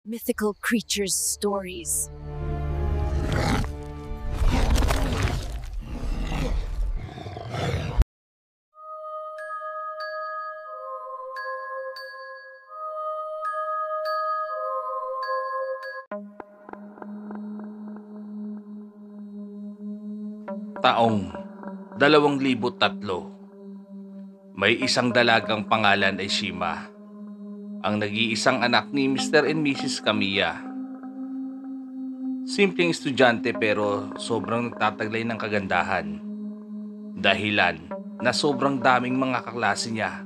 mythical creatures' stories. Taong 2003, may isang dalagang pangalan ay Shima, ang nag-iisang anak ni Mr. and Mrs. Kamiya. Simpleng estudyante pero sobrang nagtataglay ng kagandahan. Dahilan na sobrang daming mga kaklase niya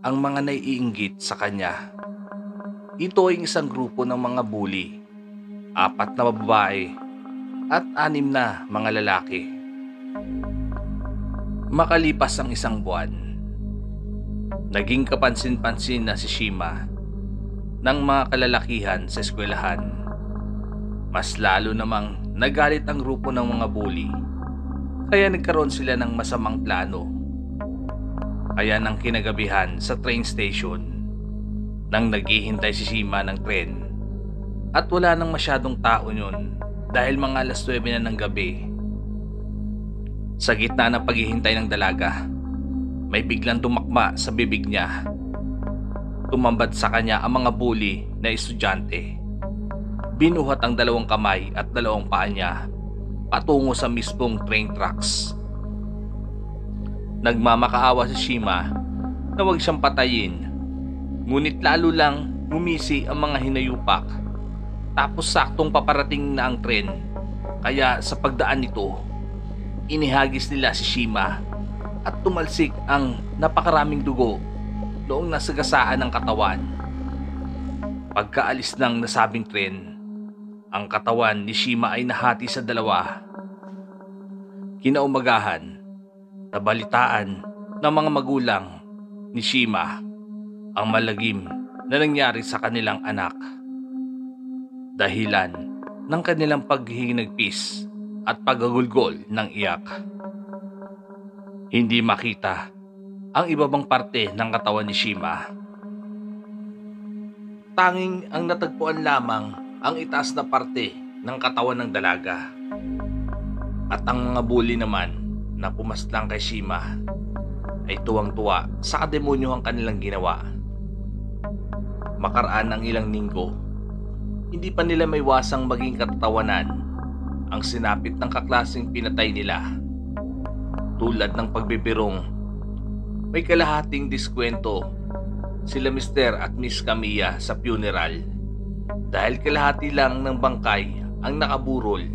ang mga naiinggit sa kanya. Ito ay isang grupo ng mga bully, 4 na babae at 6 na mga lalaki. Makalipas ang isang buwan, naging kapansin-pansin na si Shima ng mga kalalakihan sa eskwelahan. Mas lalo namang nagalit ang grupo ng mga bully, kaya nagkaroon sila ng masamang plano. Kaya nang kinagabihan sa train station, nang naghihintay si Shima ng tren, at wala nang masyadong tao yun dahil mga alas 9 na ng gabi. Sa gitna ng paghihintay ng dalaga, may biglang tumakma sa bibig niya. Tumambad sa kanya ang mga bully na estudyante. Binuhat ang 2 kamay at 2 paa niya patungo sa mismong train tracks. Nagmamakaawa si Shima na huwag siyang patayin, ngunit lalo lang gumisi ang mga hinayupak. Tapos saktong paparating na ang tren, kaya sa pagdaan nito, inihagis nila si Shima at tumalsik ang napakaraming dugo noong nasagasaan ng katawan. Pagkaalis ng nasabing tren, ang katawan ni Shima ay nahati sa 2. Kinaumagahan, nabalitaan ng mga magulang ni Shima ang malagim na nangyari sa kanilang anak. Dahilan ng kanilang paghihinagpis at paggagulgol ng iyak. Hindi makita ang iba bang parte ng katawan ni Shima. Tanging ang natagpuan lamang ang itaas na parte ng katawan ng dalaga. At ang mga bully naman na pumaslang kay Shima ay tuwang-tuwa sa kademonyohang kanilang ginawa. Makaraan ng ilang linggo, hindi pa nila maiwasang maging katatawanan ang sinapit ng kaklaseng pinatay nila. Tulad ng pagbibirong, may kalahating diskwento sila Mr. at Miss Kamiya sa funeral dahil kalahati lang ng bangkay ang nakaburol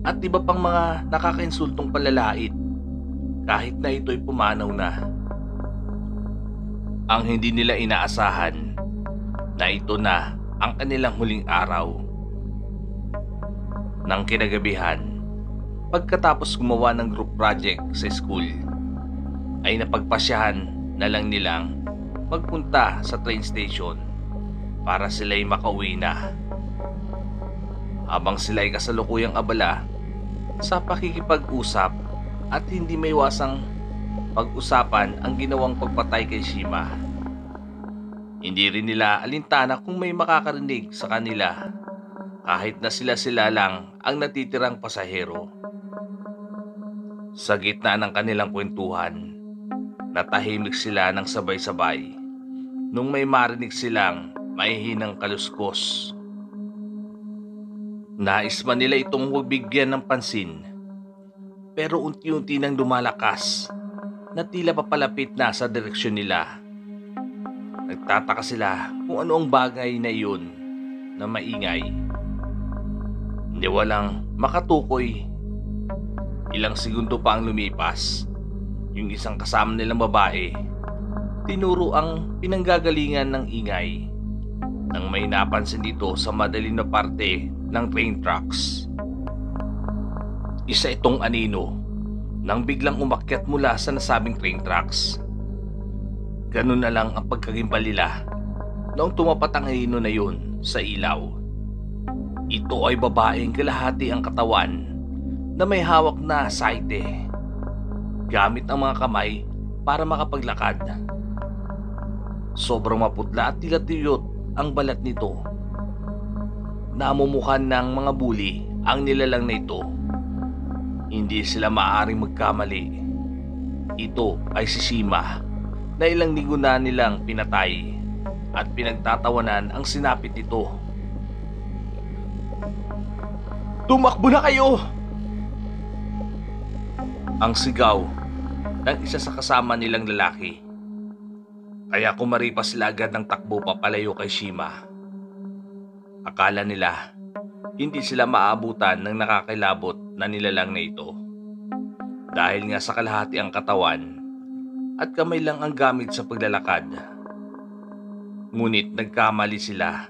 at iba pang mga nakakainsultong palalait kahit na ito'y pumanaw na. Ang hindi nila inaasahan na ito na ang kanilang huling araw. Nang kinagabihan, pagkatapos gumawa ng group project sa school, ay napagpasyahan na lang nilang magpunta sa train station para sila'y makauwi na. Habang sila'y kasalukuyang abala sa pakikipag-usap at hindi maiwasang pag-usapan ang ginawang pagpatay kay Shima, hindi rin nila alintana kung may makakarinig sa kanila kahit na sila lang ang natitirang pasahero. Sa gitna ng kanilang kwentuhan, natahimik sila ng sabay-sabay nung may marinig silang mahihinang kaluskos. Nais man nila itong huwag bigyan ng pansin, pero unti-unti nang lumalakas na tila papalapit na sa direksyon nila. Nagtataka sila kung ano ang bagay na iyon na maingay. Hindi walang makatukoy. Ilang segundo pa ang lumipas, yung isang kasama nilang babae tinuro ang pinanggagalingan ng ingay nang may napansin dito sa madaling na parte ng train tracks. Isa itong anino nang biglang umakyat mula sa nasabing train tracks. Ganun na lang ang pagkagimbal nila noong tumapat ang anino na yun sa ilaw. Ito ay babaeng kalahati ang katawan na may hawak na saite, gamit ang mga kamay para makapaglakad. Sobrang maputla at tila tuyot ang balat nito namumukan ng mga bully ang nilalang na ito, hindi sila maaaring magkamali. Ito ay si Shima na ilang linggo na nilang pinatay at pinagtatawanan ang sinapit nito. "Tumakbo na kayo!" Ang sigaw ng isa sa kasama nilang lalaki. Kaya kumaripas sila agad ng takbo papalayo kay Shima. Akala nila hindi sila maabutan ng nakakilabot na nilalang na ito. Dahil nga sa kalahati ang katawan at kamay lang ang gamit sa paglalakad. Ngunit nagkamali sila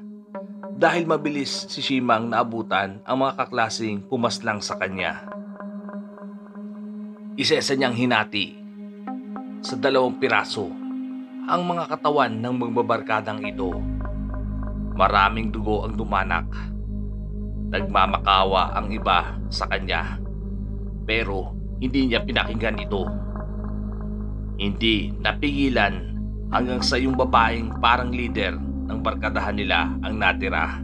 dahil mabilis si Shima ang naabutan ang mga kaklaseng pumaslang sa kanya. Isa-isa niyang hinati sa 2 piraso ang mga katawan ng magbabarkadang ito. Maraming dugo ang dumanak. Nagmamakawa ang iba sa kanya, pero hindi niya pinakinggan ito. Hindi napigilan hanggang sa yung babaeng parang leader ng barkadahan nila ang natira.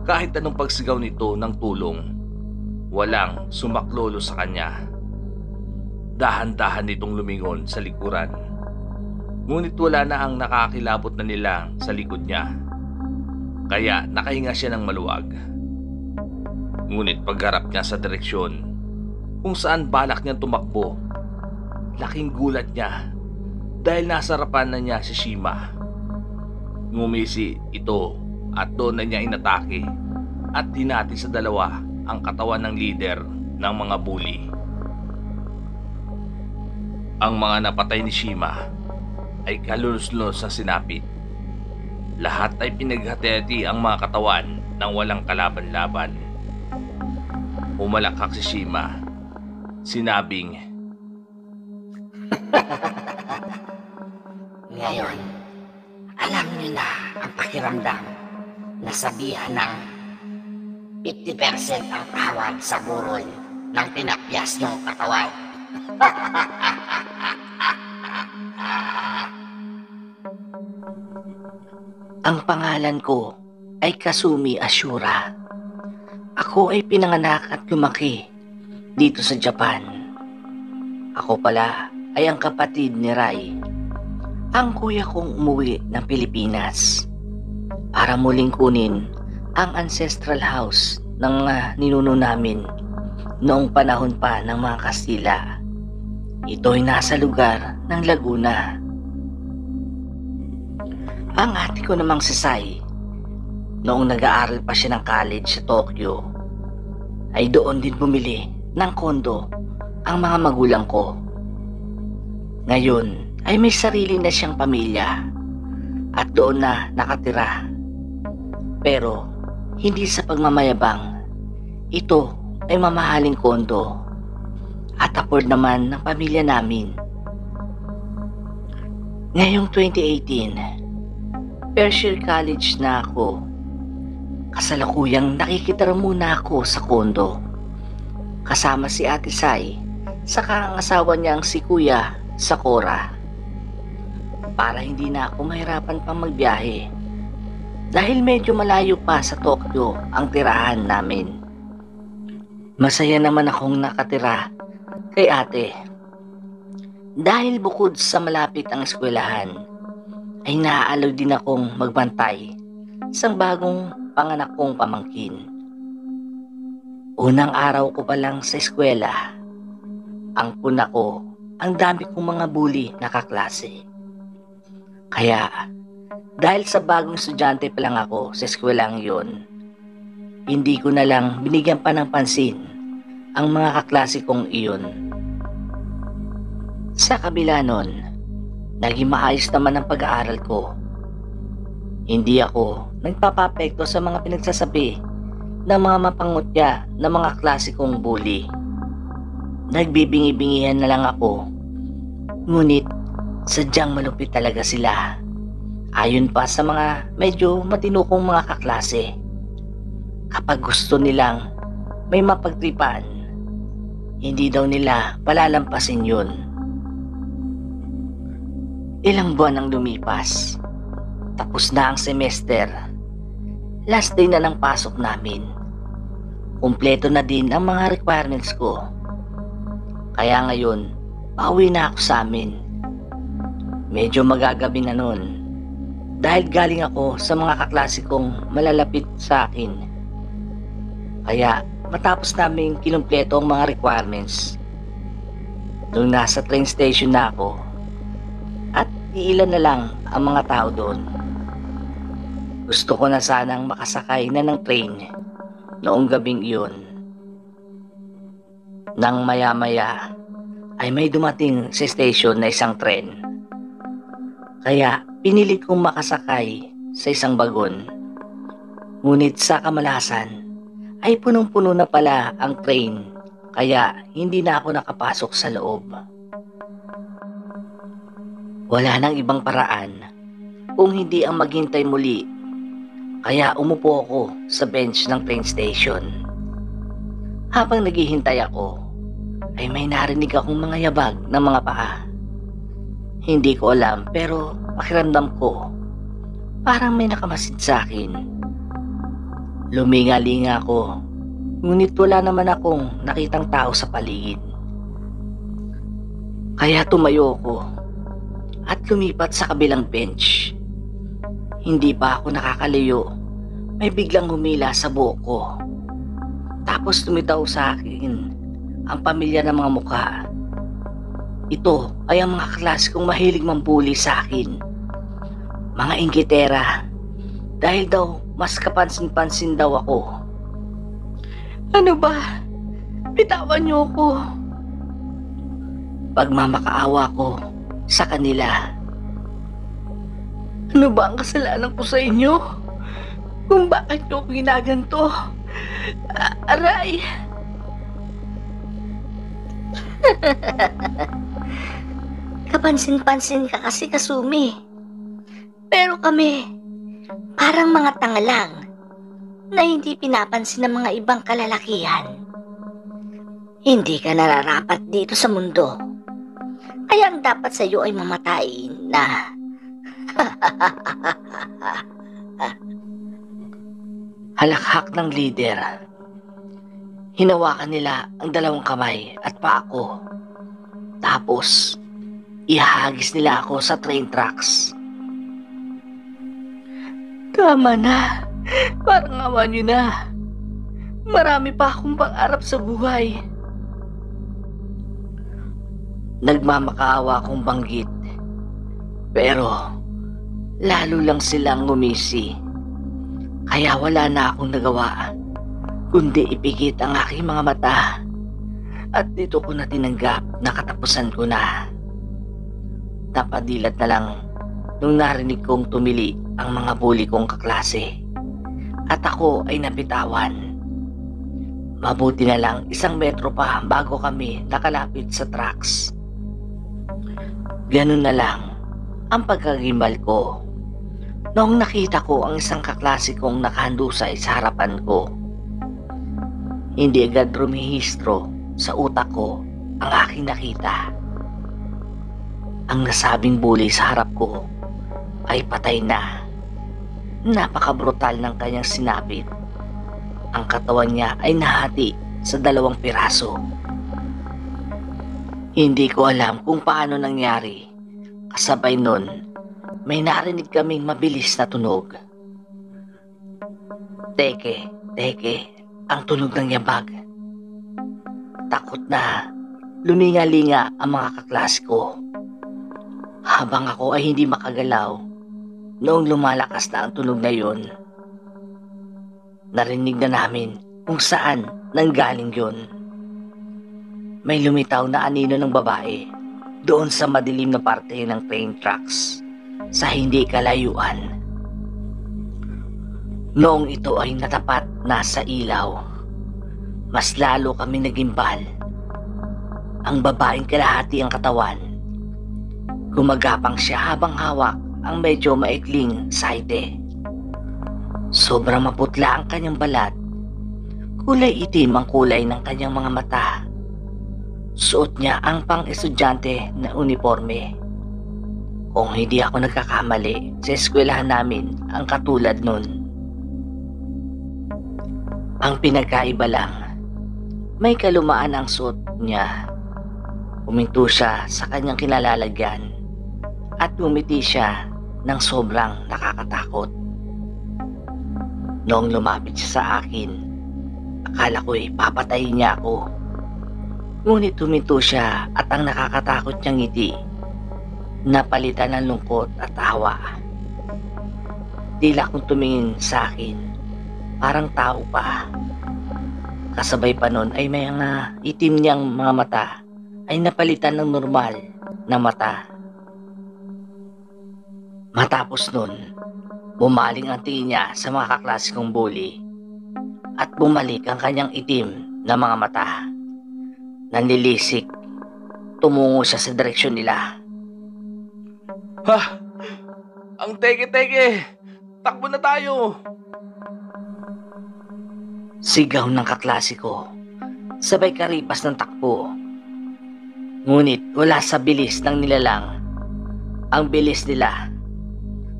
Kahit anong pagsigaw nito ng tulong, walang sumaklolo sa kanya. Dahan-dahan nitong lumingon sa likuran. Ngunit wala na ang nakakilabot na nilang sa likod niya. Kaya nakahinga siya ng maluwag. Ngunit pagharap niya sa direksyon kung saan balak niyang tumakbo, laking gulat niya dahil nasa harapan na niya si Shima. Ngumisi ito at doon na niya inatake at hinati sa 2 ang katawan ng leader ng mga bully. Ang mga napatay ni Shima ay kalunos-lunos sa sinapit. Lahat ay pinaghati-hati ang mga katawan ng walang kalaban-laban. Umalakak si Shima, sinabing, "Ngayon, alam niyo na ang pakiramdam na sabihan ng 50% ang tawad sa burol ng tinapyas niyong katawan." Ang pangalan ko ay Kasumi Ashura. Ako ay pinanganak at lumaki dito sa Japan. Ako pala ay ang kapatid ni Rai, ang kuya kong umuwi ng Pilipinas para muling kunin ang ancestral house ng mga ninuno namin noong panahon pa ng mga Kastila. Ito ay nasa lugar ng Laguna. Ang ate ko namang si Sai, noong nag-aaral pa siya ng college sa Tokyo, ay doon din bumili ng kondo ang mga magulang ko. Ngayon ay may sarili na siyang pamilya at doon na nakatira. Pero hindi sa pagmamayabang, ito ay mamahaling kondo at afford naman ng pamilya namin. Ngayong 2018, first year college na ako. Kasalukuyang nakikitira muna ako sa kondo kasama si Ate Sai saka ang asawa niyang si Kuya Sakura, para hindi na ako mahirapan pang magbiyahe dahil medyo malayo pa sa Tokyo ang tirahan namin. Masaya naman akong nakatira kay ate dahil bukod sa malapit ang eskwelahan ay naaalaw din akong magbantay sa bagong panganak kong pamangkin. Unang araw ko pa lang sa eskwela, ang puna ko, ang dami kong mga bully na kaklase. Kaya dahil sa bagong estudyante pa lang ako sa eskwelang yon, hindi ko na lang binigyan pa ng pansin ang mga kaklase kong iyon. Sa kabila nun, naging maayos naman ang pag-aaral ko. Hindi ako nagpapapekto sa mga pinagsasabi ng mga mapangutya ng mga klase kong bully. Nagbibingi-bingihan na lang ako. Ngunit sadyang malupit talaga sila. Ayon pa sa mga medyo matinukong mga kaklase. Kapag gusto nilang may mapagtripan, hindi daw nila palalampasin yun. Ilang buwan ang lumipas. Tapos na ang semester. Last day na ng pasok namin. Kumpleto na din ang mga requirements ko. Kaya ngayon, pauwi na ako sa amin. Medyo magagabi na nun. Dahil galing ako sa mga kaklase kong malalapit sa akin. Kaya matapos namin kinumpleto ang mga requirements. Nung nasa train station na ako, at iilan na lang ang mga tao doon. Gusto ko na sanang makasakay na ng train noong gabing iyon. Nang maya-maya ay may dumating sa station na isang tren. Kaya pinilit kong makasakay sa isang bagon. Ngunit sa kamalasan ay punong-puno na pala ang train, kaya hindi na ako nakapasok sa loob. Wala nang ibang paraan kung hindi ang maghintay muli, kaya umupo ako sa bench ng train station. Habang naghihintay ako, ay may narinig akong mga yabag ng mga paa. Hindi ko alam, pero pakiramdam ko parang may nakamasid sa akin. Luminga-linga ako, ngunit wala naman akong nakitang tao sa paligid. Kaya tumayo ko at lumipat sa kabilang bench. Hindi pa ako nakakalayo, may biglang humila sa buhok ko. Tapos lumitaw sa akin ang pamilya ng mga mukha. Ito ay ang mga klase kong mahilig mambuli sa akin. Mga inggitera, dahil daw mas kapansin-pansin daw ako. Ano ba? Bitawan niyo ako. Pagmamakaawa ko sa kanila. Ano ba ang kasalanan ko sa inyo? Kung bakit niyo ako ginaganto? Aray! Kapansin-pansin ka kasi, Kasumi. Pero kami, parang mga tanga lang na hindi pinapansin ng mga ibang kalalakihan. Hindi ka nararapat dito sa mundo. Kaya ang dapat sa iyo ay mamatay na. Halakhak ng leader. Hinawakan nila ang dalawang kamay at paa ko. Tapos, ihahagis nila ako sa train tracks. Tama na. Parang awa niyo na. Marami pa akong pangarap sa buhay. Nagmamakaawa akong banggit. Pero, lalo lang silang ngumisi. Kaya wala na akong nagawa, kundi ipikit ang aking mga mata. At dito ko na tinanggap na katapusan ko na. Napadilat na lang nung narinig kong tumili ang mga bully kong kaklase. At ako ay napitawan. Mabuti na lang 1 metro pa bago kami nakalapit sa tracks. Ganun na lang ang pagkagimbal ko noong nakita ko ang isang kaklase kong nakahandusay sa harapan ko. Hindi agad rumihistro sa utak ko ang aking nakita. Ang nasabing bully sa harap ko ay patay na. Napakabrutal ng kanyang sinapit. Ang katawan niya ay nahati sa 2 piraso. Hindi ko alam kung paano nangyari. Kasabay nun, may narinig kaming mabilis na tunog. Teke, ang tunog ng yabag. Takot na, luminga-linga ang mga kaklase ko. Habang ako ay hindi makagalaw, noong lumalakas na ang tunog na yon, narinig na namin kung saan nanggaling yon. May lumitaw na anino ng babae doon sa madilim na parte ng train tracks sa hindi kalayuan. Noong ito ay natapat na sa ilaw, mas lalo kami nagimbal. Ang babaeng kalahati ang katawan. Gumagapang siya habang hawak ang medyo maikling saite. Sobrang maputla ang kanyang balat. Kulay itim ang kulay ng kanyang mga mata. Suot niya ang pang-estudyante na uniforme. Kung hindi ako nagkakamali, sa eskwelahan namin ang katulad nun. Ang pinagkaiba lang, may kalumaan ang suot niya. Huminto siya sa kanyang kinalalagyan at ngumiti siya ng sobrang nakakatakot. Noong lumapit siya sa akin, akala ko'y papatayin niya ako. Ngunit huminto siya at ang nakakatakot niyang ngiti napalitan ng lungkot at tawa. Tila kung tumingin sa akin, parang tao pa. Kasabay pa nun ay may mga itim niyang mga mata ay napalitan ng normal na mata. Matapos nun, bumaling ang tingin niya sa mga kaklase kong bully at bumalik ang kanyang itim na mga mata. Nanlilisik, tumungo siya sa direksyon nila. Ha! Ang teke-teke! Takbo na tayo! Sigaw ng kaklase ko, sabay karipas ng takbo. Ngunit wala sa bilis ng nilalang ang bilis nila.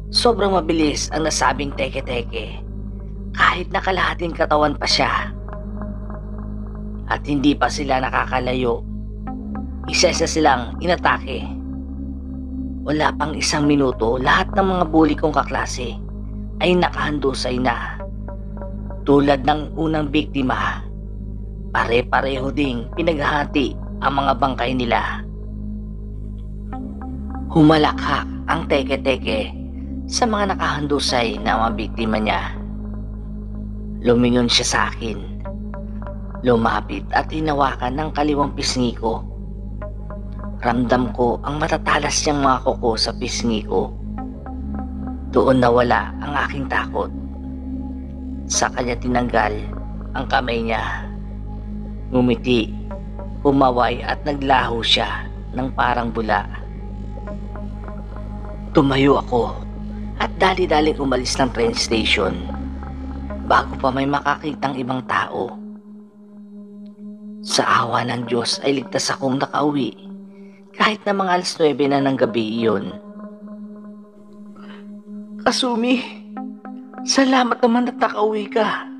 Sobrang mabilis ang nasabing teke-teke, kahit nakalahating katawan pa siya. At hindi pa sila nakakalayo, isa-isa silang inatake. Wala pang isang minuto, lahat ng mga bully kong kaklase ay nakahandusay na. Tulad ng unang biktima, pare-pareho ding pinaghahati ang mga bangkay nila. Humalakhak ang teke-teke sa mga nakahandusay na mga biktima niya. Lumingon siya sa akin, lumapit at hinawakan ng kaliwang pisngi ko. Ramdam ko ang matatalas niyang mga kuko sa pisngi ko. Doon nawala ang aking takot. Sa kanya tinanggal ang kamay niya. Ngumiti, humaway at naglaho siya ng parang bula. Tumayo ako at dali-daling umalis ng train station bago pa may makakitang ibang tao. Sa awa ng Diyos ay ligtas akong nakauwi kahit na mga 9:00 na ng gabi iyon. Kasumi, salamat naman at nakauwi ka.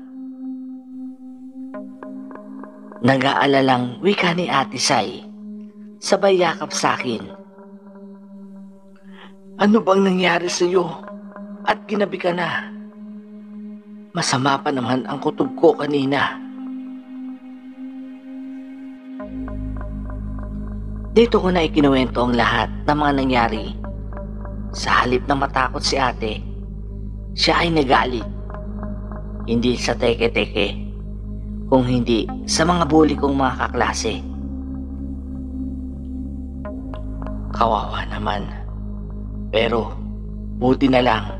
Nag-aalalang wika ni Ate Sai, sabay yakap sa akin. Ano bang nangyari sa iyo at ginabi ka na? Masama pa naman ang kutob ko kanina. Dito ko na ikinuwento ang lahat ng mga nangyari. Sa halip na matakot si ate, siya ay nagalit. Hindi sa teke-teke, kung hindi sa mga bully kong mga kaklase. Kawawa naman. Pero buti na lang,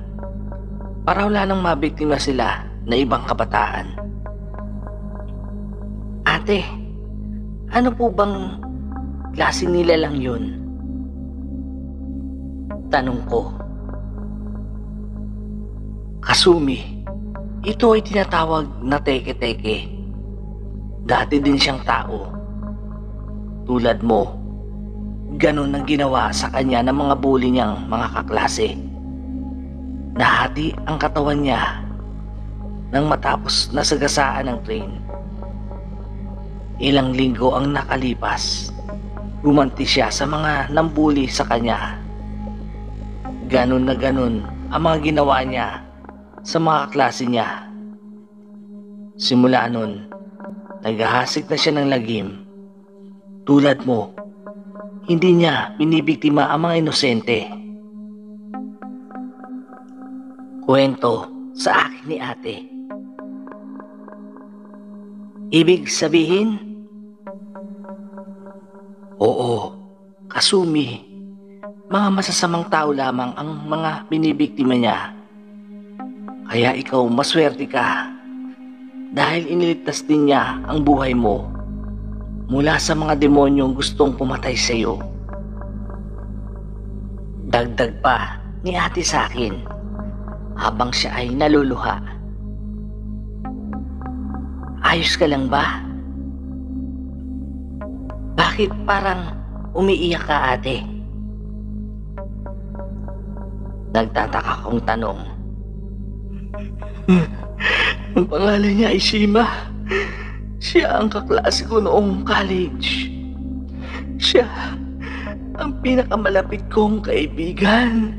para wala nang mabiktima sila na ibang kabataan. Ate, ano po bang klase nila lang yun? Tanong ko. Kasumi, ito ay tinatawag na teke-teke. Dati din siyang tao. Tulad mo, ganun ang ginawa sa kanya ng mga bully niyang mga kaklase. Nahati ang katawan niya nang matapos nasagasaan ng train. Ilang linggo ang nakalipas, gumanti siya sa mga nambuli sa kanya. Ganun na ganun ang mga ginawa niya sa mga kaklase niya. Simula nun, naghahasik na siya ng lagim. Tulad mo, hindi niya binibiktima ang mga inosente. Kwento sa akin ni ate. Ibig sabihin? Oo, Kasumi, mga masasamang tao lamang ang mga binibiktima niya. Kaya ikaw maswerte ka dahil iniligtas din niya ang buhay mo mula sa mga demonyong gustong pumatay sa iyo. Dagdag pa ni ate sa akin habang siya ay naluluha. Ayos ka lang ba? Bakit parang umiiyak ka, ate? Nagtataka kong tanong. Ang pangalan niya ay Shima. Siya ang kaklase ko noong college. Siya ang pinakamalapit kong kaibigan.